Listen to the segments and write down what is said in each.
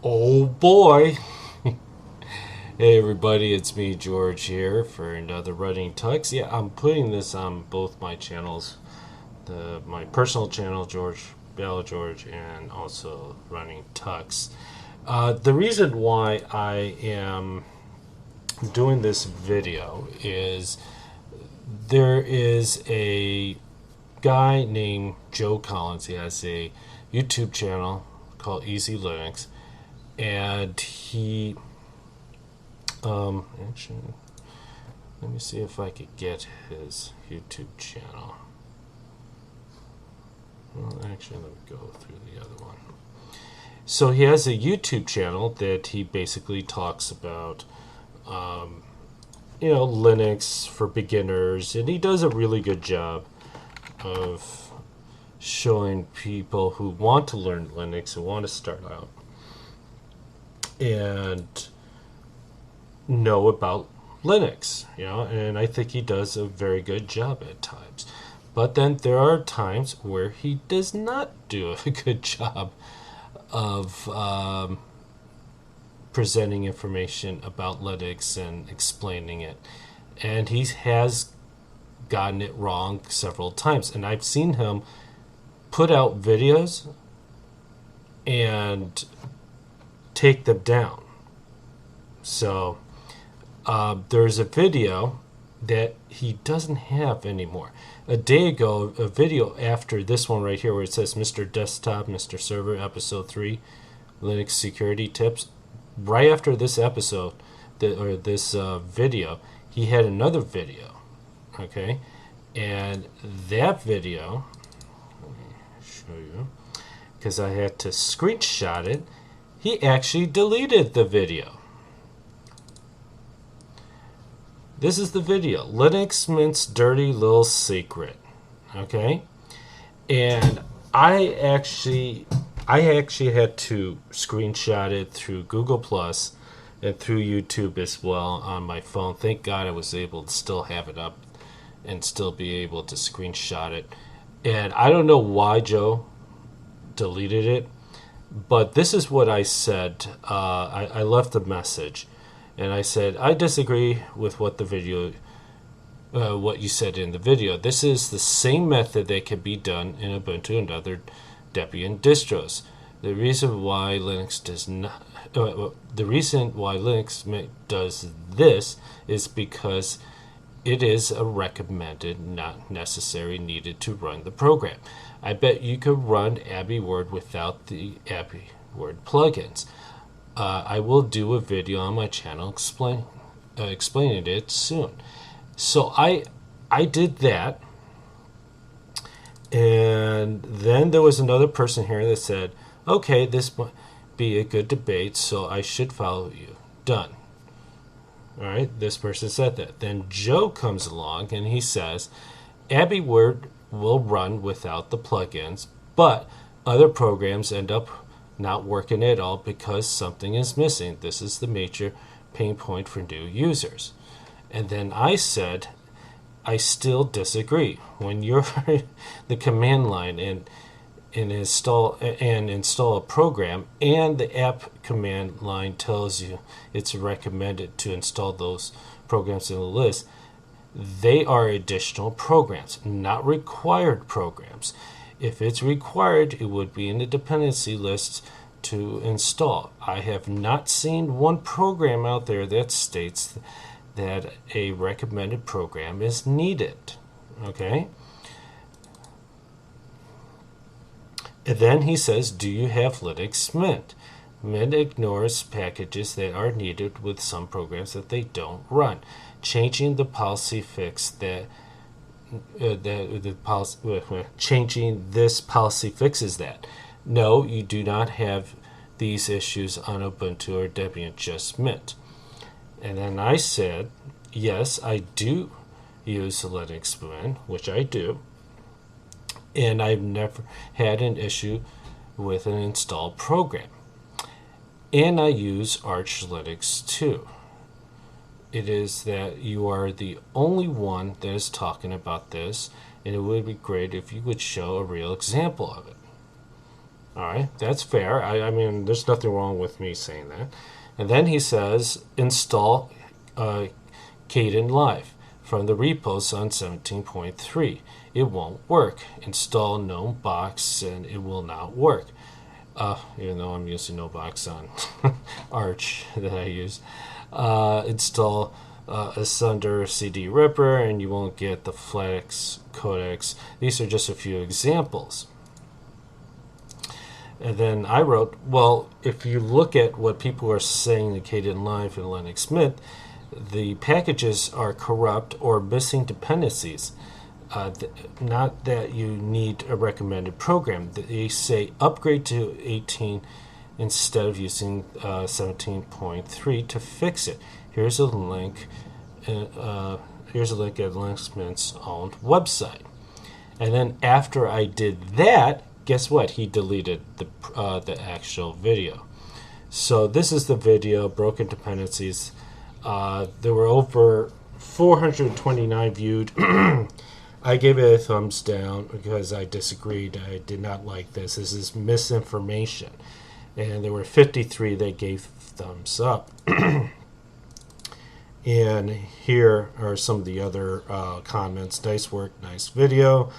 Oh boy. Hey everybody, it's me George here for another Running Tux. Yeah, I'm putting this on both my channels, my personal channel George Bell George, and also Running Tux. The reason why I am doing this video is there is a guy named Joe Collins. He has a YouTube channel called Easy Linux, and he actually, let me see if I could get his YouTube channel. Well, actually, let me go through the other one. So he has a YouTube channel that he basically talks about, Linux for beginners, and he does a really good job of showing people who want to learn Linux and want to start out and know about Linux, and I think he does a very good job at times. But then there are times where he does not do a good job of presenting information about Linux and explaining it. And he has gotten it wrong several times. And I've seen him put out videos and take them down. So there's a video that he doesn't have anymore. A day ago, a video after this one right here where it says Mr. Desktop, Mr. Server, Episode 3, Linux Security Tips. Right after this episode, this video, he had another video, okay? And that video, let me show you, because I had to screenshot it, he actually deleted the video. This is the video. Linux Mint's dirty little secret. Okay? And I actually had to screenshot it through Google Plus and through YouTube as well on my phone. Thank God I was able to still have it up and still be able to screenshot it. And I don't know why Joe deleted it, but this is what I said. I left a message. And I said, I disagree with what you said in the video. This is the same method that can be done in Ubuntu and other Debian distros. The reason why Linux does this is because it is a recommended, not necessary, needed to run the program. I bet you could run AbiWord without the AbiWord plugins. I will do a video on my channel explaining it soon. So I did that, and then there was another person here that said, okay, this might be a good debate, so I should follow you. Done. All right, this person said that. Then Joe comes along and he says, AbiWord will run without the plugins, but other programs end up not working at all because something is missing. This is the major pain point for new users. And then I said, I still disagree. When you're the command line and install a program, and the app command line tells you it's recommended to install those programs in the list, they are additional programs, not required programs. If it's required, it would be in the dependency list to install. I have not seen one program out there that states that a recommended program is needed. Okay? And then he says, do you have Linux Mint? Mint ignores packages that are needed with some programs that they don't run. Changing the policy fix that changing this policy fixes that. No, you do not have these issues on Ubuntu or Debian, just Mint. And then I said, yes, I do use Linux Mint, which I do, and I've never had an issue with an installed program. And I use Arch Linux too. It is that you are the only one that is talking about this, and it would be great if you would show a real example of it. All right, that's fair. I mean, there's nothing wrong with me saying that. And then he says install Kden Live from the repos on 17.3. It won't work. Install GNOME Box and it will not work. Even though I'm using no box on Arch that I use. Install Asunder CD Ripper and you won't get the Flex codecs. These are just a few examples. And then I wrote, well, if you look at what people are saying in Kden Live and Linux Mint, the packages are corrupt or missing dependencies. Not that you need a recommended program. They say upgrade to 18 instead of using 17.3 to fix it. Here's a link. Here's a link at Linux Mint's own website. And then after I did that, guess what? He deleted the actual video. So this is the video, broken dependencies. There were over 429 viewed. I gave it a thumbs down because I disagreed. I did not like this. This is misinformation. And there were 53 that gave thumbs up. And here are some of the other comments. Nice work, nice video.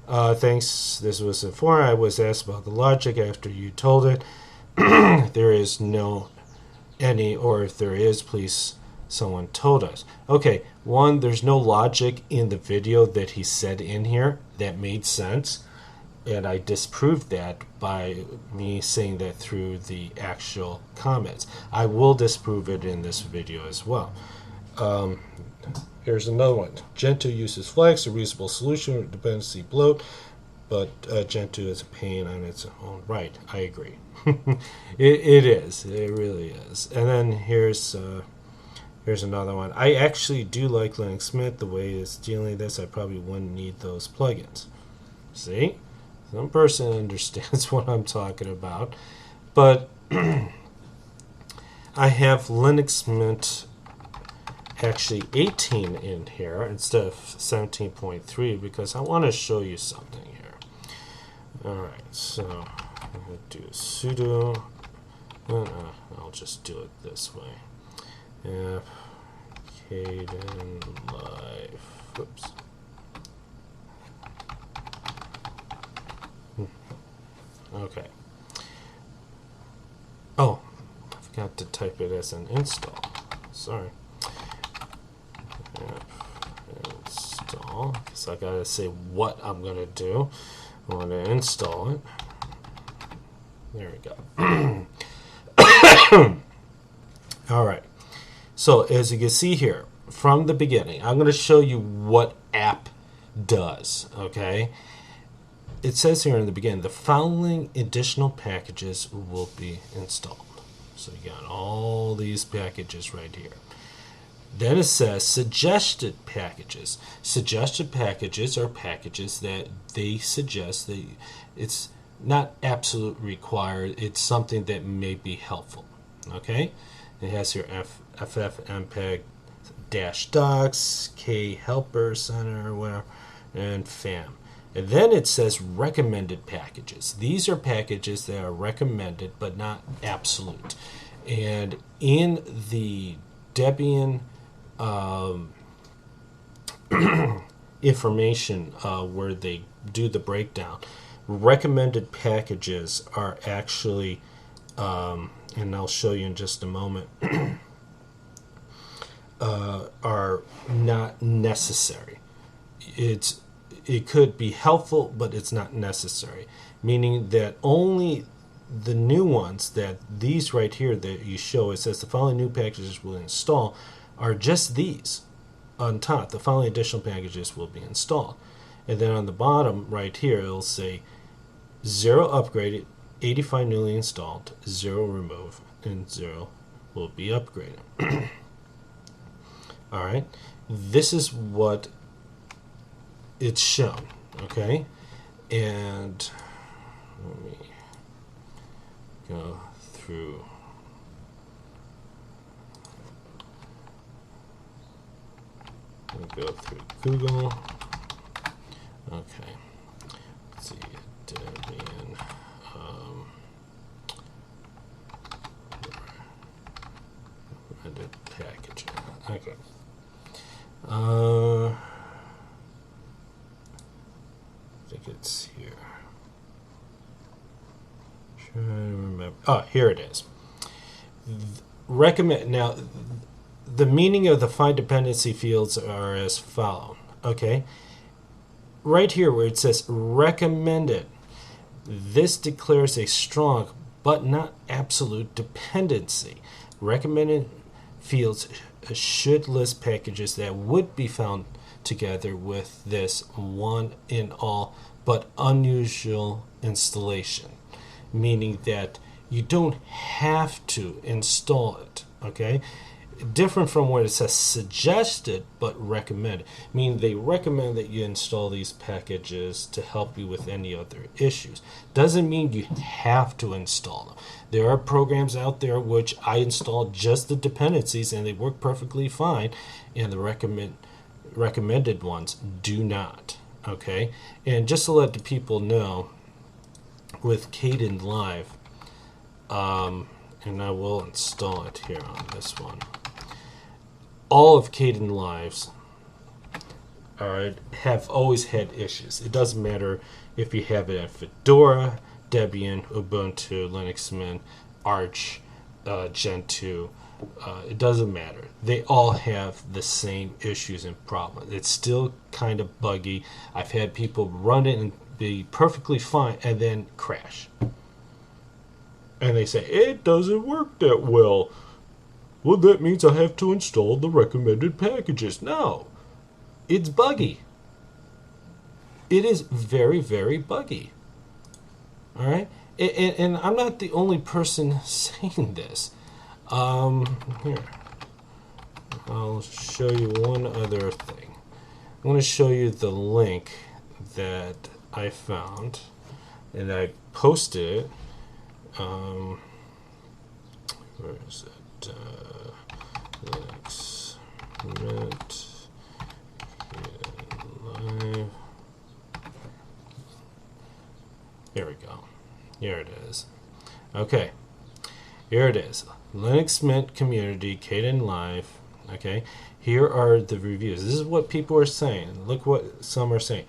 Thanks, this was informative. I was asked about the logic after you told it. There is no any, or if there is, please someone told us. Okay, one, there's no logic in the video that he said in here that made sense, and I disproved that by me saying that through the actual comments. I will disprove it in this video as well. Here's another one. Gentoo uses Flex, a reasonable solution with dependency bloat, but Gentoo is a pain on its own right. I agree. It is. It really is. And then here's another one. I actually do like Linux Mint. The way it's dealing with this, I probably wouldn't need those plugins. See? Some person understands what I'm talking about. But I have Linux Mint actually 18 in here instead of 17.3 because I want to show you something here. Alright, so I'm going to do sudo. I'll just do it this way. Kden Live. Whoops. Okay. Oh, I forgot to type it as an install. Sorry. Install, because I gotta say what I'm gonna do. I want to install it. There we go. Alright, so as you can see here from the beginning, I'm going to show you what app does. Okay, it says here in the beginning the following additional packages will be installed. So you got all these packages right here. Then it says suggested packages. Suggested packages are packages that they suggest. That it's not absolute required. It's something that may be helpful. Okay, it has here ffmpeg-docs, k-helper center, whatever, and fam. And then it says recommended packages. These are packages that are recommended but not absolute. And in the Debian information where they do the breakdown, recommended packages are actually, and I'll show you in just a moment, are not necessary. It could be helpful, but it's not necessary, meaning that only the new ones, that these right here that you show, it says the following new packages will install, are just these on top. The following additional packages will be installed. And then on the bottom right here, it'll say 0 upgraded, 85 newly installed, 0 removed, and 0 will be upgraded. Alright, this is what it's shown, okay? And let me go through. We'll go through Google. Okay. Let's see. Debian. recommended package. Okay. I think it's here. Trying to remember. Oh, here it is. Recommend. Now, the meaning of the find dependency fields are as follow. Okay. Right here where it says recommended, this declares a strong but not absolute dependency. Recommended fields should list packages that would be found together with this one in all but unusual installation, meaning that you don't have to install it. Okay, different from where it says suggested but recommended, meaning they recommend that you install these packages to help you with any other issues. Doesn't mean you have to install them. There are programs out there which I installed just the dependencies and they work perfectly fine, and the recommended ones do not. Okay, and just to let the people know, with Kdenlive, and I will install it here on this one. All of Kdenlive's have always had issues. It doesn't matter if you have it at Fedora, Debian, Ubuntu, Linux Mint, Arch, Gentoo. It doesn't matter. They all have the same issues and problems. It's still kind of buggy. I've had people run it and be perfectly fine and then crash. And they say, it doesn't work that well. Well, that means I have to install the recommended packages. No, it's buggy. It is very, very buggy. All right? And I'm not the only person saying this. Here, I'll show you one other thing. I want to show you the link that I found, and I posted it. Where is it? Linux Mint Live. Here we go. Here it is. Okay. Here it is. Linux Mint Community, Kdenlive. Okay. Here are the reviews. This is what people are saying. Look what some are saying.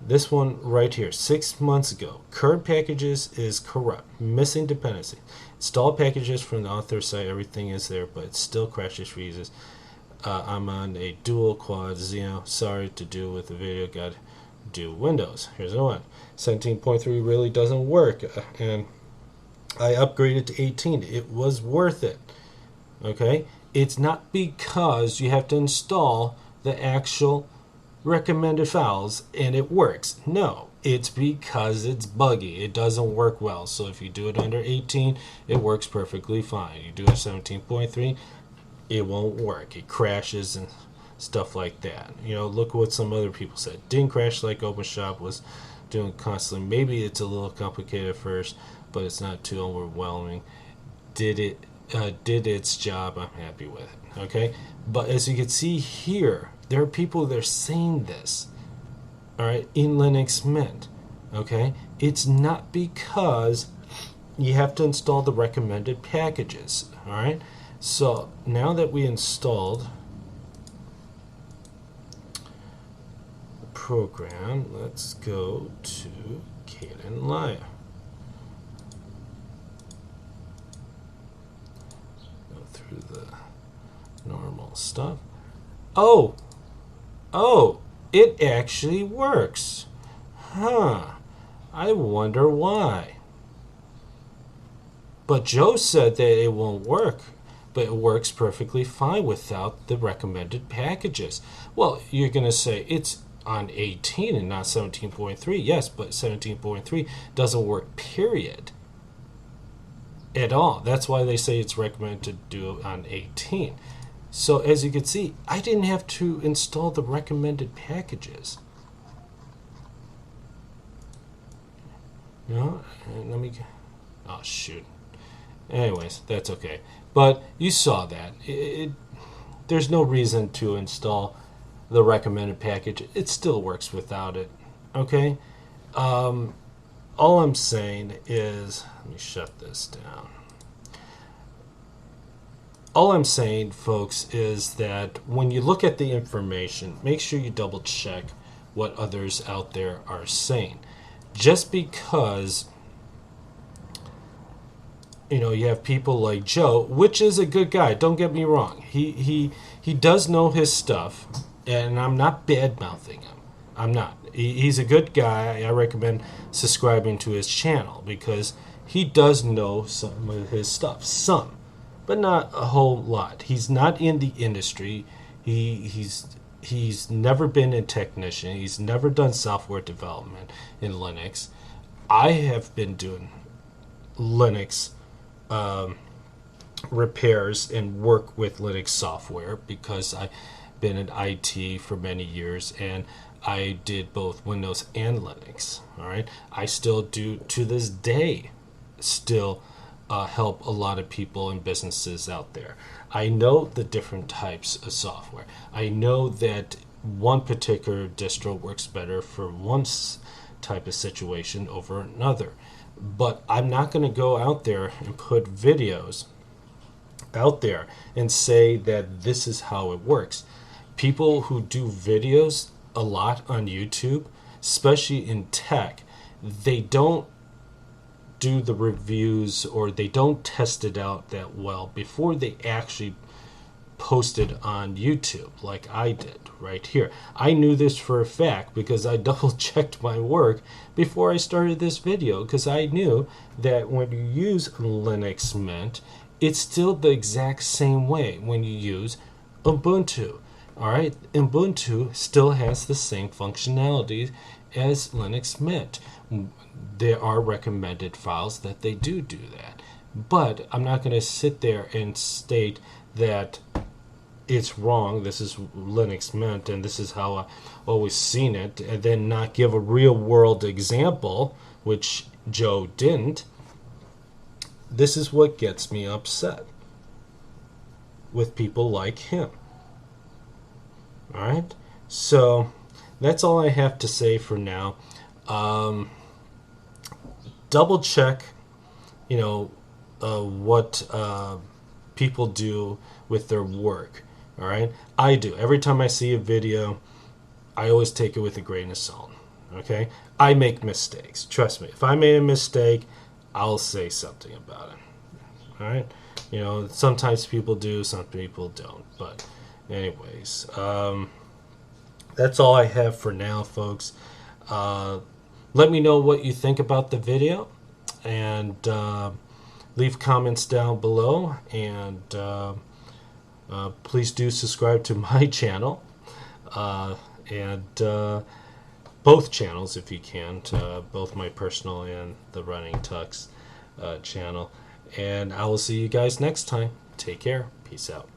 This one right here, 6 months ago. Current packages is corrupt. Missing dependency. Install packages from the author site. Everything is there, but it still crashes, freezes. I'm on a dual quad Xeno. Sorry to do with the video. Got to do Windows. Here's the one. 17.3 really doesn't work. And I upgraded to 18. It was worth it. Okay? It's not because you have to install the actual recommended files and it works. No, it's because it's buggy. It doesn't work well. So if you do it under 18, it works perfectly fine. You do it 17.3, it won't work. It crashes and stuff like that. You know, look what some other people said. Didn't crash like OpenShop was doing constantly. Maybe it's a little complicated at first, but it's not too overwhelming. Did its job. I'm happy with it. Okay, but as you can see here, there are people that are saying this, all right, in Linux Mint. Okay, it's not because you have to install the recommended packages. All right, so now that we installed the program, let's go to Kdenlive. Through the normal stuff. Oh, it actually works. Huh. I wonder why. But Joe said that it won't work, but it works perfectly fine without the recommended packages. Well, you're going to say it's on 18 and not 17.3. Yes, but 17.3 doesn't work, period. At all. That's why they say it's recommended to do it on 18. So as you can see, I didn't have to install the recommended packages. No, let me. Oh shoot. Anyways, that's okay. But you saw that. There's no reason to install the recommended package. It still works without it. Okay. All I'm saying is, let me shut this down. all I'm saying, folks, is that when you look at the information, make sure you double check what others out there are saying. Just because you have people like Joe, which is a good guy, don't get me wrong. He does know his stuff, and I'm not bad mouthing him. I'm not. He's a good guy. I recommend subscribing to his channel because he does know some of his stuff. Some, but not a whole lot. He's not in the industry. He's never been a technician. He's never done software development in Linux. I have been doing Linux repairs and work with Linux software because I've been in IT for many years, and I did both Windows and Linux. All right, I still do to this day, still help a lot of people and businesses out there. I know the different types of software. I know that one particular distro works better for one type of situation over another. But I'm not going to go out there and put videos out there and say that this is how it works. People who do videos a lot on YouTube, especially in tech, they don't do the reviews or they don't test it out that well before they actually post it on YouTube like I did right here. I knew this for a fact because I double checked my work before I started this video, because I knew that when you use Linux Mint, it's still the exact same way when you use Ubuntu. Alright, Ubuntu still has the same functionality as Linux Mint. There are recommended files that they do that. But I'm not going to sit there and state that it's wrong, this is Linux Mint, and this is how I've always seen it, and then not give a real world example, which Joe didn't. This is what gets me upset with people like him. Alright, so that's all I have to say for now. Double check, what people do with their work. All right, I do. Every time I see a video, I always take it with a grain of salt. Okay, I make mistakes. Trust me. If I made a mistake, I'll say something about it. All right, sometimes people do, some people don't. But anyways, that's all I have for now, folks. Let me know what you think about the video, and leave comments down below, and please do subscribe to my channel, and both channels if you can, to both my personal and the Running Tux channel. And I will see you guys next time. Take care. Peace out.